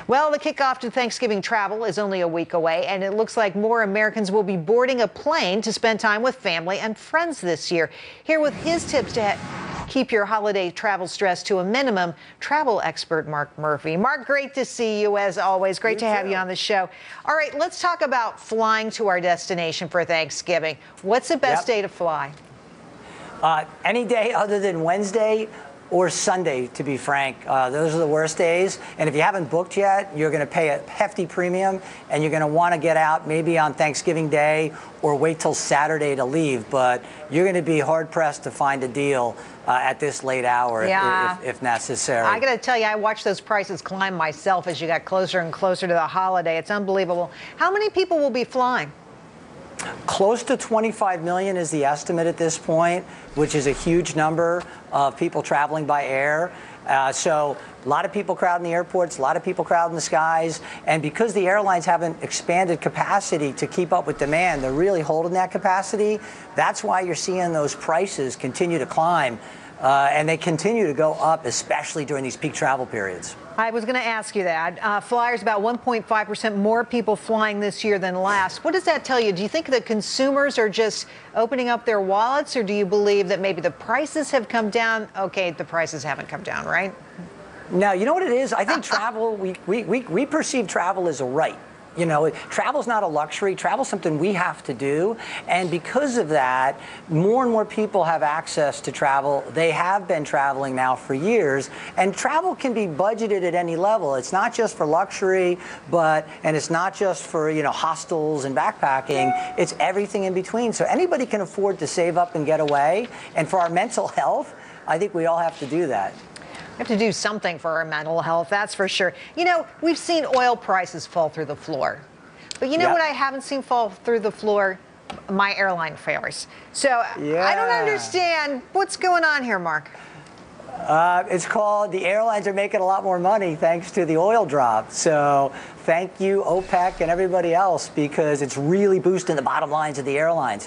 Well, the kickoff to Thanksgiving travel is only a week away, and it looks like more Americans will be boarding a plane to spend time with family and friends this year. Here with his tips to keep your holiday travel stress to a minimum, travel expert Mark Murphy. Mark, great to see you as always. Great to have you on the show. All right, let's talk about flying to our destination for Thanksgiving. What's the best day to fly? Any day other than Wednesday or Sunday, to be frank. Those are the worst days. And if you haven't booked yet, you're going to pay a hefty premium, and you're going to want to get out maybe on Thanksgiving Day or wait till Saturday to leave. But you're going to be hard-pressed to find a deal at this late hour if necessary. I got to tell you, I watched those prices climb myself as you got closer and closer to the holiday. It's unbelievable. How many people will be flying? Close to 25 million is the estimate at this point, which is a huge number of people traveling by air. So a lot of people crowd in the airports, a lot of people crowd in the skies. And because the airlines haven't expanded capacity to keep up with demand, they're really holding that capacity. That's why you're seeing those prices continue to climb. And they continue to go up, especially during these peak travel periods. I was going to ask you that. Flyers, about 1.5% more people flying this year than last. What does that tell you? Do you think the consumers are just opening up their wallets, or do you believe that maybe the prices have come down? Okay, the prices haven't come down, right? No, you know what it is? I think travel, we perceive travel as a right. You know, travel's not a luxury. Travel's something we have to do. And because of that, more and more people have access to travel. They have been traveling now for years. And travel can be budgeted at any level. It's not just for luxury, and it's not just for, hostels and backpacking. It's everything in between. So anybody can afford to save up and get away. And for our mental health, I think we all have to do that. We have to do something for our mental health, that's for sure. We've seen oil prices fall through the floor. But you know what I haven't seen fall through the floor? My airline fares. So I don't understand what's going on here, Mark. It's called the airlines are making a lot more money thanks to the oil drop. So thank you, OPEC and everybody else, because it's really boosting the bottom lines of the airlines.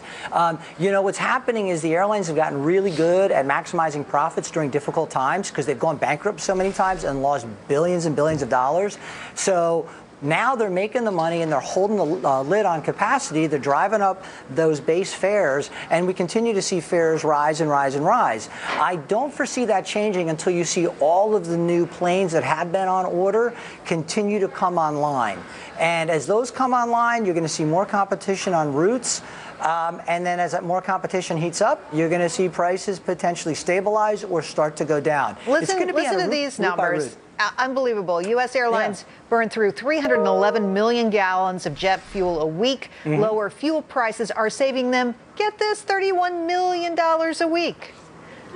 What's happening is the airlines have gotten really good at maximizing profits during difficult times because they've gone bankrupt so many times and lost billions and billions of dollars. So now they're making the money and they're holding the lid on capacity. They're driving up those base fares, and we continue to see fares rise and rise and rise. I don't foresee that changing until you see all of the new planes that had been on order continue to come online. And as those come online, you're going to see more competition on routes. And then as more competition heats up, you're going to see prices potentially stabilize or start to go down. Listen to these numbers. Unbelievable. U.S. airlines burn through 311 million gallons of jet fuel a week. Lower fuel prices are saving them, get this, $31 million a week.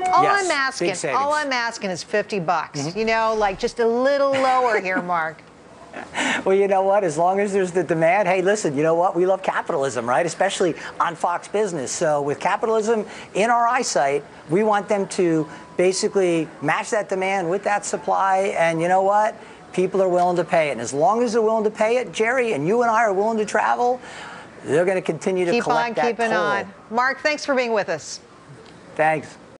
All I'm asking is $50. Just a little lower here, Mark. Well, you know what? As long as there's the demand, hey, listen, you know what? We love capitalism, right? Especially on Fox Business. So with capitalism in our eyesight, we want them to basically match that demand with that supply. And you know what? People are willing to pay it. And as long as they're willing to pay it, Jerry and you and I are willing to travel, they're going to continue to collect that coal. Keep on keeping on. Mark, thanks for being with us. Thanks.